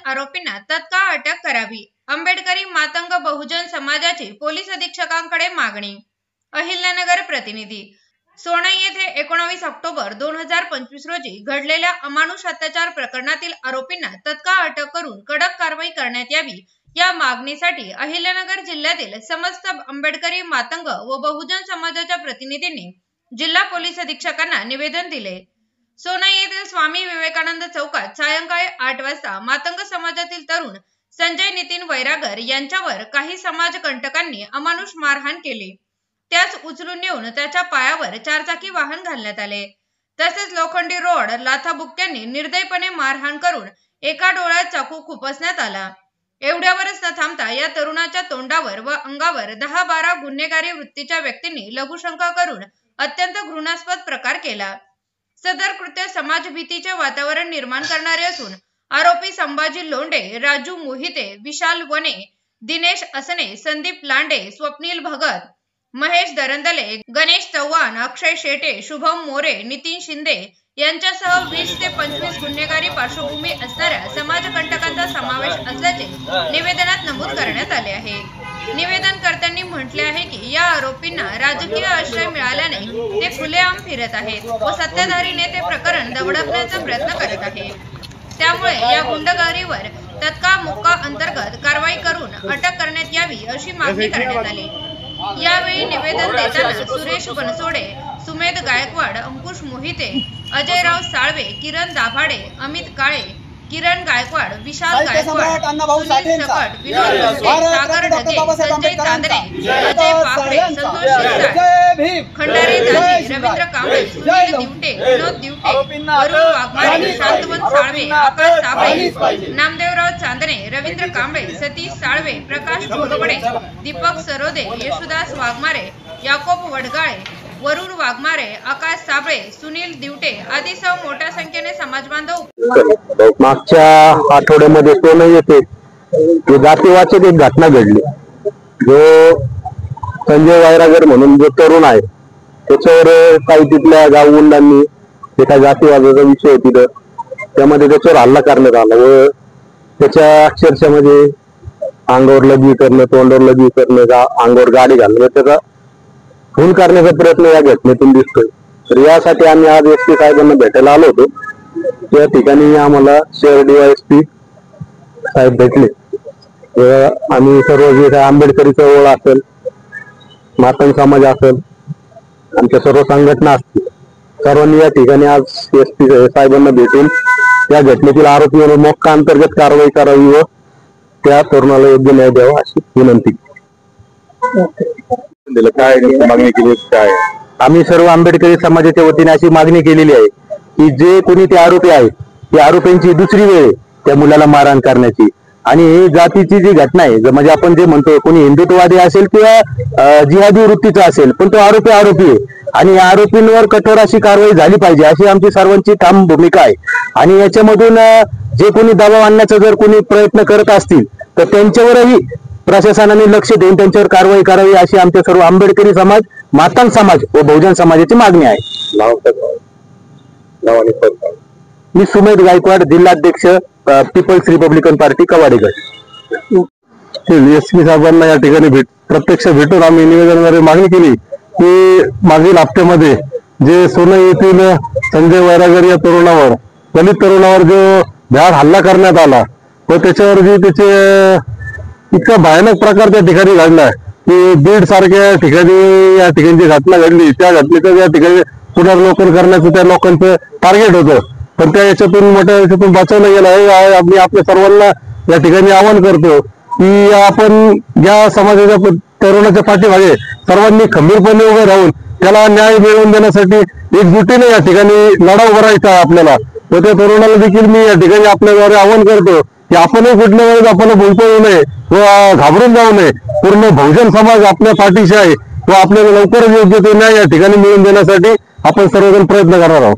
आरोपींना तत्काळ अटक करावी, आंबेडकरी मातंग बहुजन समाजाची पोलीस अधीक्षकांकडे मागणी। अहिल्यानगर प्रतिनिधी। सोनई येथे 19 ऑक्टोबर 2025 रोजी घडलेल्या अमानुष अत्याचार प्रकरणातील आरोपींना तत्काळ अटक करून कडक कारवाई करण्यात यावी या मागणीसाठी अहिल्यानगर जिल्ह्यातील समस्त आंबेडकरी मातंग व बहुजन समाजाच्या प्रतिनिधींनी जिल्हा पोलीस अधीक्षकांना निवेदन दिले। सोनई येथील स्वामी विवेकानंद चौकात सायंकाळी 8 वाजता मातंग समाजातील तरुण संजय नितीन वैरागर यांच्यावर काही समाजकंटकांनी अमानुष मारहाण केली। त्यास उचलून नेऊन त्याच्या पायावर चारचाकी वाहन घालण्यात आले। तसेच लोखंडी रोड लाथाबुक्क्यांनी निर्दयपणे मारहाण करून एका डोळ्यात चाकू खुपसण्यात आला। एवढ्यावरच न थांबता या तरुणाच्या तोंडावर व अंगावर 10-12 गुन्हेगारी वृत्तीच्या व्यक्तींनी लघुशंका करून अत्यंत घृणास्पद प्रकार केला। सदर कृत्य समाजभीतीचे वातावरण निर्माण करणारे असून आरोपी संभाजी लोंढे, राजू मोहिते, विशाल वने, दिनेश असने, संदीप लांडे, स्वप्नील भगत, महेश दरंदले, गणेश चव्हाण, अक्षय शेटे, शुभम मोरे, नितीन शिंदे यांच्यासह 20 ते 25 गुन्हेगारी पार्श्वभूमी असणाऱ्या समाजकंटकांचा समावेश असल्याचे निवेदनात नमूद करण्यात आले आहे। निवेदनकर्त्यांनी म्हटले आहे की या आरोपींना राजकीय आश्रय मिळाल्याने ते खुलेआम फिरत आहेत व सत्ताधारी नेते प्रकरण दवडपण्याचा प्रयत्न करत आहेत। त्यामुळे या गुंडगिरीवर तत्काळ मोक्का अंतर्गत कारवाई करून अटक करण्यात यावी अशी मागणी करण्यात आली। यावेळी निवेदन देताना सुरेश बनसोडे, सुमेध गायकवाड, अंकुश मोहिते, अजयराव साळवे, किरण दाभाडे, अमित काळे, किरण गायकवाड, विशाल गायकवाड, सुनील सकट, विनोद बसरे, सागर ढगे, संजय चांदणे, अजय पापडे, संतोष शिरसाट, खंडारे दाजी, रवींद्र कांबळे, सुनील दिवटे, विनोद दिवटे, वरुण वाघमारे, शांतवन साळवे, आकाश साबळे, नामदेवराव चांदणे, रवींद्र कांबळे, सतीश साळवे, प्रकाश घोरपडे, दीपक सरोदे, यशोदास वाघमारे, याकोब वडगाळे, वरुण वाघमारे, आकाश साबळे, सुनील दिवटे आदीसह मोठ्या संख्येने समाजबांधव। मागच्या आठवड्यामध्ये सोनई येथे जातीवाचक एक घटना घडली। जो संजय वैरागर म्हणून जो तरुण आहे त्याच्यावर काही तिथल्या गावगुंडांनी एका जातीवादाचा विषय आहे तिथं, त्यामध्ये त्याच्यावर हल्ला करण्यात आला व त्याच्या अक्षरशः म्हणजे अंगावर लघवी करणं, तोंडावर लघवी करणं, अंगावर गाडी घालणं, त्याचा खून करण्याचा प्रयत्न या घटनेतून दिसतोय। तर यासाठी आम्ही आज एसपी साहेबांना भेटायला आलो होतो। त्या ठिकाणी आम्हाला शहर DYSP साहेब भेटले। आम्ही सर्व जे काही आंबेडकरी चळवळ असेल, मातंग समाज असेल, आमच्या सर्व संघटना असतील, सर्वांनी या ठिकाणी आज एसपी साहेबांना भेटून त्या घटनेतील आरोपीवर मोक्का अंतर्गत कारवाई करावी व त्या तरुणाला योग्य न्याय द्यावा अशी विनंती। काय मागणी केली? काय आम्ही सर्व आंबेडकरी समाजाच्या वतीने अशी मागणी केलेली आहे की जे कोणी ते आरोपी आहेत त्या आरोपींची दुसरी वेळ त्या मुलाला मारहाण करण्याची आणि जातीची जी घटना आहे, म्हणजे आपण जे म्हणतो कोणी हिंदुत्ववादी असेल किंवा जिहादी वृत्तीचा असेल, पण तो आरोपी आहे आणि आरोपींवर कठोर अशी कारवाई झाली पाहिजे अशी आमची सर्वांची ठाम भूमिका आहे। आणि याच्यामधून जे कोणी दबाव आणण्याचा जर कोणी प्रयत्न करत असतील तर त्यांच्यावरही प्रशासनाने लक्ष देऊन त्यांच्यावर कारवाई करावी अशी आमच्या सर्व आंबेडकरी समाज, मातंग समाज व बहुजन समाजाची मागणी आहे। मी सुमेध गायकवाड, जिल्हाध्यक्ष पीपल्स रिपब्लिकन पार्टी कवाडेगड। एसपी साहेबांना या ठिकाणी प्रत्यक्ष भेटून आम्ही निवेदनाद्वारे मागणी केली की मागील हप्त्यामध्ये जे सोनई येथील संजय वैरागर या तरुणावर, दलित तरुणावर जो भ्याड हल्ला करण्यात आला व त्याच्यावर जी त्याचे इतका भयानक प्रकार त्या ठिकाणी घडलाय की बीड सारख्या ठिकाणी या ठिकाणी घटना घडली, त्या घटनेचं या ठिकाणी पुनर्लोकन करण्याचं त्या लोकांचं टार्गेट होतं, पण त्या याच्यातून मोठ्या याच्यातून बचावलं गेलं आहे। आम्ही आपल्या सर्वांना या ठिकाणी आवाहन करतो की आपण या समाजाच्या तरुणाच्या पाठीमागे सर्वांनी खंबीरपणे उभे राहून त्याला न्याय मिळवून देण्यासाठी एकजुटीने या ठिकाणी लढा उभा राहायचा आहे आपल्याला। व त्या तरुणाला देखील मी या ठिकाणी आपल्याद्वारे आवाहन करतो की आपणही कुठल्या वेळेस आपण भूलतो नये व घाबरून जाऊ नये। पूर्ण बहुजन समाज आपल्या पाठीशी आहे व आपल्याला लवकरच योग्य तो न्याय या ठिकाणी मिळवून देण्यासाठी आपण सर्वजण प्रयत्न करणार आहोत।